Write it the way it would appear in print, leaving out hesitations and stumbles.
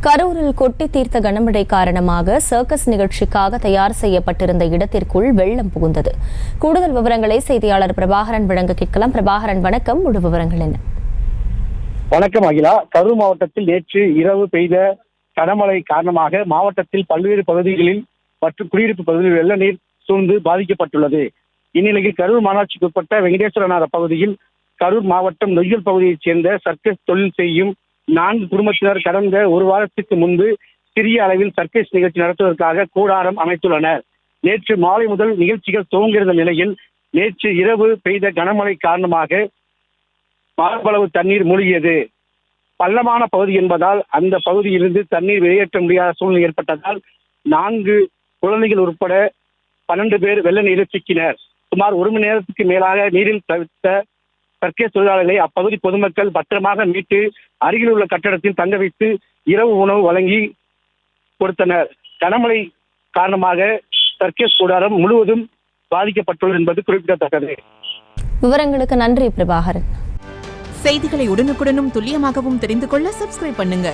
கரூரில் கொட்டி தீர்த்த கனமழை காரணமாக சர்க்கஸ் நிகழ்ச்சிக்காக தயார் செய்யப்பட்டிருந்த இடத்திற்குள் வெள்ளம் புகுந்தது. கூடுதல் விவரங்களை செய்தியாளர் பிரபாகரன் வழங்க கேட்கலாம். பிரபாகரன், வணக்கம். முழு விவரங்கள் என்ன? வணக்கம் அகிலா. கரூர் மாவட்டத்தில் நேற்று இரவு பெய்த கனமழை காரணமாக மாவட்டத்தில் பல்வேறு பகுதிகளில் மற்றும் குடியிருப்பு பகுதிகளில் வெள்ள நீர் சூழ்ந்து பாதிக்கப்பட்டுள்ளது. இந்நிலையில் கரூர் மாநகராட்சிக்கு உட்பட்ட வெங்கடேஸ்வரனார் பகுதியில் கரூர் மாவட்டம் நொய்யல் பகுதியைச் சேர்ந்த சர்க்கஸ் தொழில் செய்யும் 4 குடும்பத்தினர் கடந்த ஒரு வாரத்திற்கு முன்பு சிறிய அளவில் சர்க்கஸ் நிகழ்ச்சி நடத்துவதற்காக கூடாரம் அமைத்துள்ளனர். நேற்று மாலை முதல் நிகழ்ச்சிகள் துவங்கியிருந்த நிலையில் நேற்று இரவு பெய்த கனமழை காரணமாக மார்பளவு தண்ணீர் மூழ்கியது. பள்ளமான பகுதி என்பதால் அந்த பகுதியிலிருந்து தண்ணீர் வெளியேற்ற முடியாத சூழ்நிலை ஏற்பட்டதால் 4 குழந்தைகள் உட்பட 12 பேர் வெள்ள நீரில் சிக்கினர். சுமார் 1 மணி நேரத்துக்கு மேலாக நீரில் தவித்த சர்க்கஸ் தொழிலாளர்களை அப்பகுதி பொதுமக்கள் பத்திரமாக மீட்டு அருகில் உள்ள கட்டடத்தில் தங்க வைத்து இரவு உணவு வழங்கி கொடுத்தனர். கனமழை காரணமாக சர்க்கஸ் கூடாரம் முழுவதும் பாதிக்கப்பட்டுள்ளது என்பது குறிப்பிடத்தக்கது. விவரங்களுக்கு நன்றி பிரபாகரன். செய்திகளை உடனுக்குடனும் துல்லியமாகவும் தெரிந்து கொள்ள சப்ஸ்கிரைப் பண்ணுங்க.